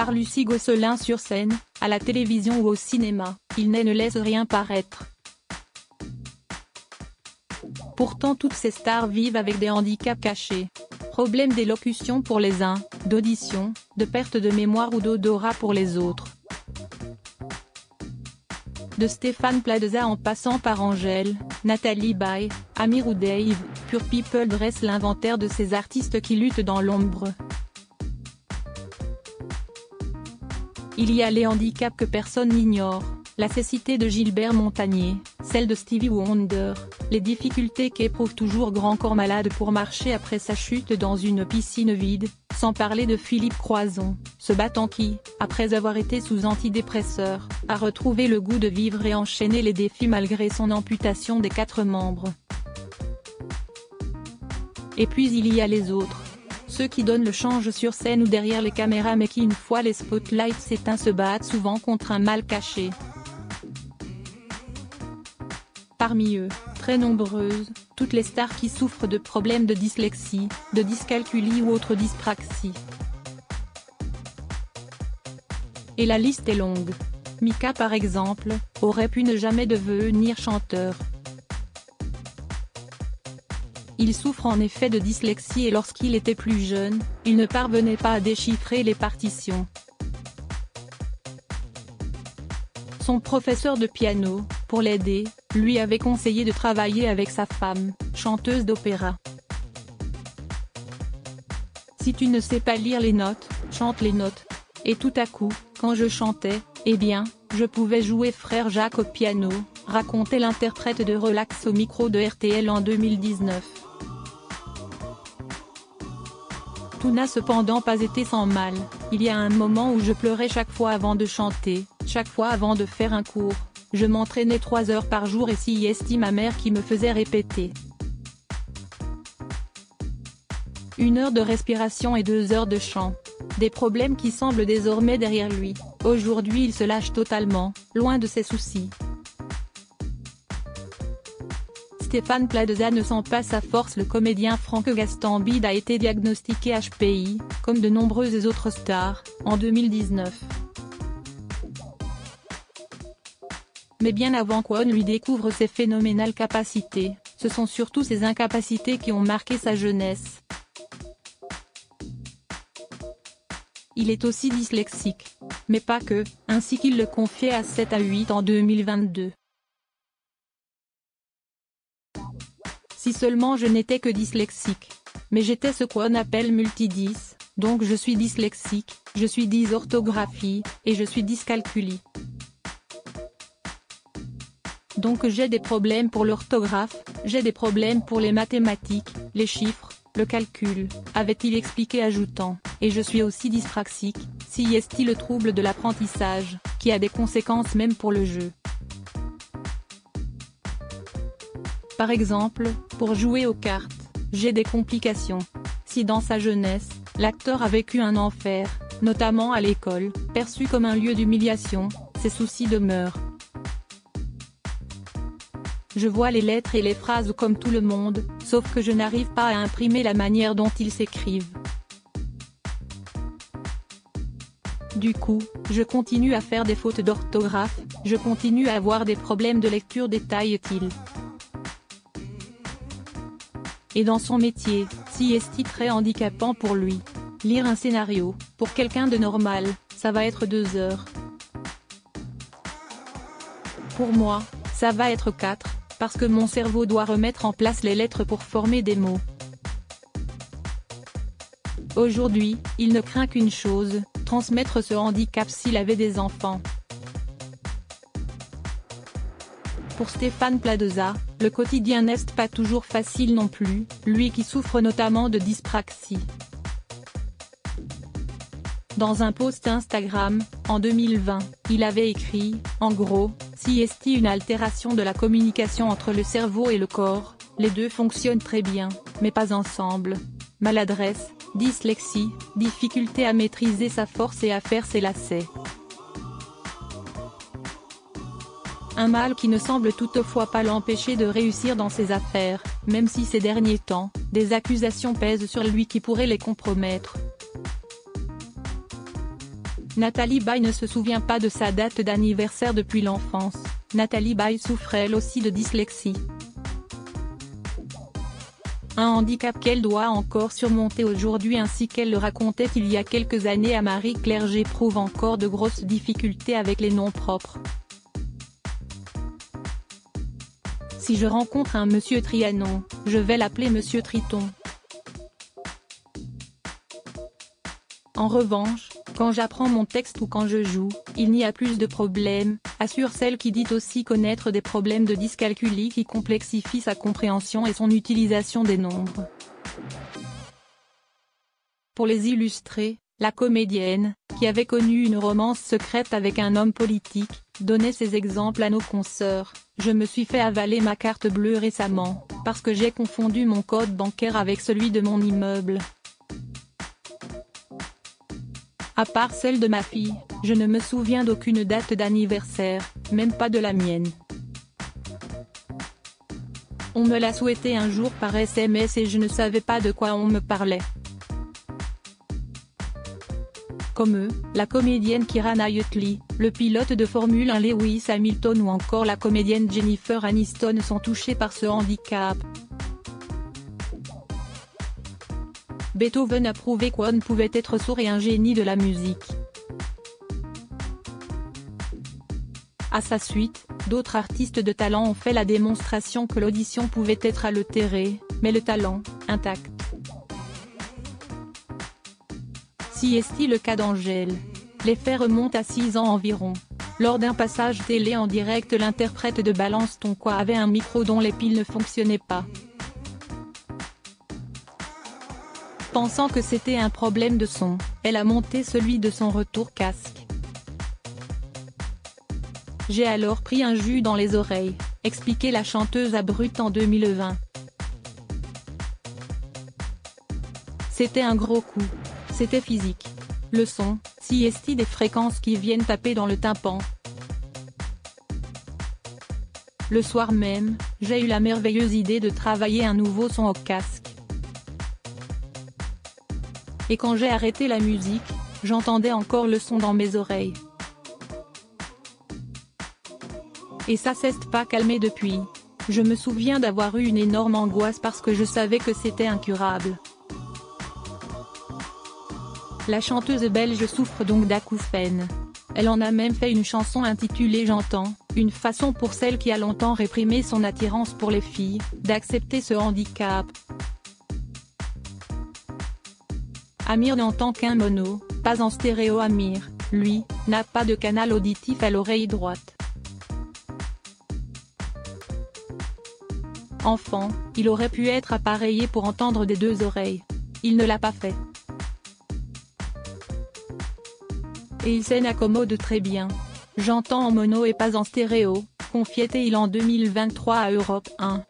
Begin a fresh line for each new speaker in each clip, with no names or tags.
par Lucie Gosselin sur scène, à la télévision ou au cinéma, il ne laisse rien paraître. Pourtant toutes ces stars vivent avec des handicaps cachés. Problèmes d'élocution pour les uns, d'audition, de perte de mémoire ou d'odorat pour les autres. De Stéphane Plaza en passant par Angèle, Nathalie Baye, Amir ou Dave, Pure People dresse l'inventaire de ces artistes qui luttent dans l'ombre. Il y a les handicaps que personne n'ignore, la cécité de Gilbert Montagné, celle de Stevie Wonder, les difficultés qu'éprouve toujours Grand Corps Malade pour marcher après sa chute dans une piscine vide, sans parler de Philippe Croizon, ce battant qui, après avoir été sous antidépresseurs, a retrouvé le goût de vivre et enchaîné les défis malgré son amputation des 4 membres. Et puis il y a les autres. Ceux qui donnent le change sur scène ou derrière les caméras mais qui une fois les spotlights s'éteignent se battent souvent contre un mal caché. Parmi eux, très nombreuses, toutes les stars qui souffrent de problèmes de dyslexie, de dyscalculie ou autre dyspraxie. Et la liste est longue. Mika par exemple, aurait pu ne jamais devenir chanteur. Il souffre en effet de dyslexie et lorsqu'il était plus jeune, il ne parvenait pas à déchiffrer les partitions. Son professeur de piano, pour l'aider, lui avait conseillé de travailler avec sa femme, chanteuse d'opéra. Si tu ne sais pas lire les notes, chante les notes. Et tout à coup, quand je chantais, eh bien, je pouvais jouer Frère Jacques au piano, racontait l'interprète de Relax au micro de RTL en 2019. Tout n'a cependant pas été sans mal, il y a un moment où je pleurais chaque fois avant de chanter, chaque fois avant de faire un cours, je m'entraînais 3 heures par jour et sieste ma mère qui me faisait répéter. 1 heure de respiration et 2 heures de chant. Des problèmes qui semblent désormais derrière lui, aujourd'hui il se lâche totalement, loin de ses soucis. Stéphane Plaza ne sent pas sa force. Le comédien Franck Gastambide a été diagnostiqué HPI, comme de nombreuses autres stars, en 2019. Mais bien avant qu'on lui découvre ses phénoménales capacités, ce sont surtout ses incapacités qui ont marqué sa jeunesse. Il est aussi dyslexique. Mais pas que, ainsi qu'il le confiait à 7 à 8 en 2022. Si seulement je n'étais que dyslexique. Mais j'étais ce qu'on appelle multidys, donc je suis dyslexique, je suis dysorthographie, et je suis dyscalculie. Donc j'ai des problèmes pour l'orthographe, j'ai des problèmes pour les mathématiques, les chiffres, le calcul, avait-il expliqué ajoutant, et je suis aussi dyspraxique, si est-il le trouble de l'apprentissage, qui a des conséquences même pour le jeu. Par exemple, pour jouer aux cartes, j'ai des complications. Si dans sa jeunesse, l'acteur a vécu un enfer, notamment à l'école, perçu comme un lieu d'humiliation, ses soucis demeurent. Je vois les lettres et les phrases comme tout le monde, sauf que je n'arrive pas à imprimer la manière dont ils s'écrivent. Du coup, je continue à faire des fautes d'orthographe, je continue à avoir des problèmes de lecture, détaille-t-il. Et dans son métier, si est très handicapant pour lui. Lire un scénario, pour quelqu'un de normal, ça va être 2 heures. Pour moi, ça va être 4, parce que mon cerveau doit remettre en place les lettres pour former des mots. Aujourd'hui, il ne craint qu'une chose, transmettre ce handicap s'il avait des enfants. Pour Stéphane Plaza, le quotidien n'est pas toujours facile non plus, lui qui souffre notamment de dyspraxie. Dans un post Instagram, en 2020, il avait écrit, en gros, si est une altération de la communication entre le cerveau et le corps, les deux fonctionnent très bien, mais pas ensemble. Maladresse, dyslexie, difficulté à maîtriser sa force et à faire ses lacets. Un mal qui ne semble toutefois pas l'empêcher de réussir dans ses affaires, même si ces derniers temps, des accusations pèsent sur lui qui pourraient les compromettre. Nathalie Baye ne se souvient pas de sa date d'anniversaire depuis l'enfance. Nathalie Baye souffre elle aussi de dyslexie. Un handicap qu'elle doit encore surmonter aujourd'hui ainsi qu'elle le racontait il y a quelques années à Marie-Claire. J'éprouve encore de grosses difficultés avec les noms propres. Si je rencontre un monsieur Trianon, je vais l'appeler monsieur Triton. En revanche, quand j'apprends mon texte ou quand je joue, il n'y a plus de problème, assure celle qui dit aussi connaître des problèmes de dyscalculie qui complexifient sa compréhension et son utilisation des nombres. Pour les illustrer, la comédienne, qui avait connu une romance secrète avec un homme politique, donnait ces exemples à nos consoeurs. Je me suis fait avaler ma carte bleue récemment, parce que j'ai confondu mon code bancaire avec celui de mon immeuble. À part celle de ma fille, je ne me souviens d'aucune date d'anniversaire, même pas de la mienne. On me l'a souhaité un jour par SMS et je ne savais pas de quoi on me parlait. Comme eux, la comédienne Keira Knightley, le pilote de Formule 1 Lewis Hamilton ou encore la comédienne Jennifer Aniston sont touchés par ce handicap. Beethoven a prouvé qu'on pouvait être sourd et un génie de la musique. À sa suite, d'autres artistes de talent ont fait la démonstration que l'audition pouvait être altérée, mais le talent, intact. Si est-il le cas d'Angèle. Les faits remontent à 6 ans environ. Lors d'un passage télé en direct, l'interprète de Balance ton quoi avait un micro dont les piles ne fonctionnaient pas. Pensant que c'était un problème de son, elle a monté celui de son retour casque. J'ai alors pris un jus dans les oreilles, expliquait la chanteuse à Brut en 2020. C'était un gros coup. C'était physique. Le son, si est-il des fréquences qui viennent taper dans le tympan. Le soir même, j'ai eu la merveilleuse idée de travailler un nouveau son au casque. Et quand j'ai arrêté la musique, j'entendais encore le son dans mes oreilles. Et ça s'est pas calmé depuis. Je me souviens d'avoir eu une énorme angoisse parce que je savais que c'était incurable. La chanteuse belge souffre donc d'acouphènes. Elle en a même fait une chanson intitulée J'entends, une façon pour celle qui a longtemps réprimé son attirance pour les filles, d'accepter ce handicap. Amir n'entend qu'un mono, pas en stéréo. Amir, lui, n'a pas de canal auditif à l'oreille droite. Enfant, il aurait pu être appareillé pour entendre des deux oreilles. Il ne l'a pas fait. Et il s'en accommode très bien. J'entends en mono et pas en stéréo, confiait-il en 2023 à Europe 1.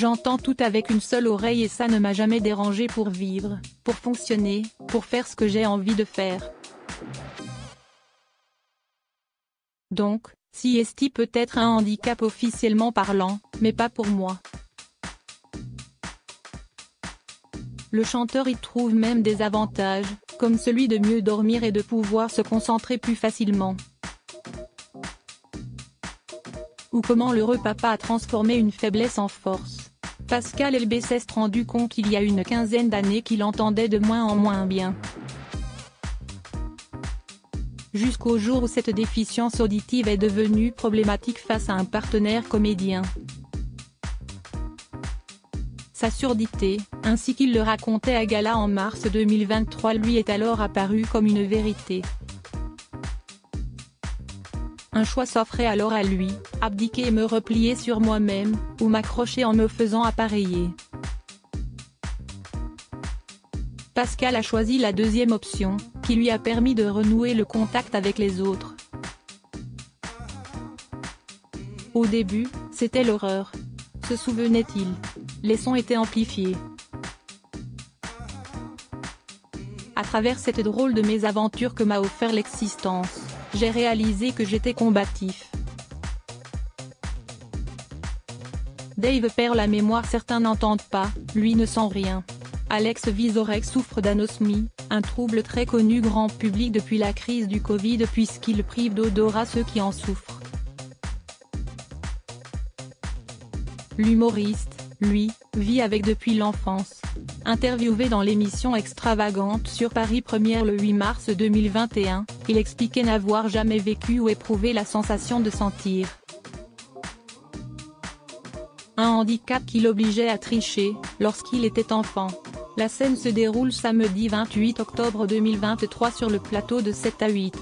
J'entends tout avec une seule oreille et ça ne m'a jamais dérangé pour vivre, pour fonctionner, pour faire ce que j'ai envie de faire. Donc, si est-il peut être un handicap officiellement parlant, mais pas pour moi. Le chanteur y trouve même des avantages, comme celui de mieux dormir et de pouvoir se concentrer plus facilement. Ou comment l'heureux papa a transformé une faiblesse en force. Pascal Elbé s'est rendu compte il y a une quinzaine d'années qu'il entendait de moins en moins bien. Jusqu'au jour où cette déficience auditive est devenue problématique face à un partenaire comédien. Sa surdité, ainsi qu'il le racontait à gala en mars 2023, lui est alors apparue comme une vérité. Un choix s'offrait alors à lui, abdiquer et me replier sur moi-même, ou m'accrocher en me faisant appareiller. Pascal a choisi la deuxième option, qui lui a permis de renouer le contact avec les autres. Au début, c'était l'horreur. Se souvenait-il? Les sons étaient amplifiés. À travers cette drôle de mésaventure que m'a offert l'existence, j'ai réalisé que j'étais combatif. Dave perd la mémoire, certains n'entendent pas, lui ne sent rien. Alex Vizorek souffre d'anosmie, un trouble très connu grand public depuis la crise du Covid puisqu'il prive d'odorat ceux qui en souffrent. L'humoriste, lui, vit avec depuis l'enfance. Interviewé dans l'émission Extravagante sur Paris Première le 8 mars 2021, il expliquait n'avoir jamais vécu ou éprouvé la sensation de sentir un handicap qui l'obligeait à tricher, lorsqu'il était enfant. La scène se déroule samedi 28 octobre 2023 sur le plateau de 7 à 8.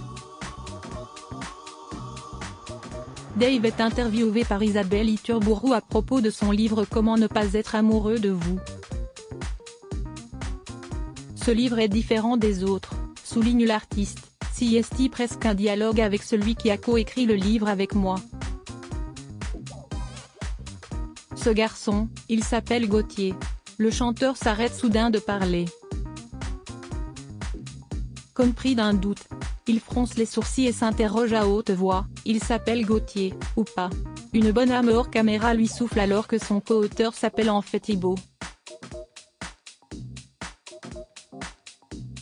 Dave est interviewé par Isabelle Iturburu à propos de son livre Comment ne pas être amoureux de vous. Ce livre est différent des autres, souligne l'artiste, si est presque un dialogue avec celui qui a coécrit le livre avec moi. Ce garçon, il s'appelle Gauthier. Le chanteur s'arrête soudain de parler. Comme pris d'un doute, il fronce les sourcils et s'interroge à haute voix, il s'appelle Gauthier, ou pas? Une bonne âme hors caméra lui souffle alors que son co-auteur s'appelle en fait Thibaut.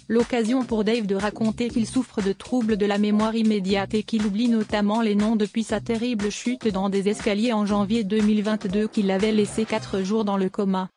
L'occasion pour Dave de raconter qu'il souffre de troubles de la mémoire immédiate et qu'il oublie notamment les noms depuis sa terrible chute dans des escaliers en janvier 2022 qui l'avait laissé 4 jours dans le coma.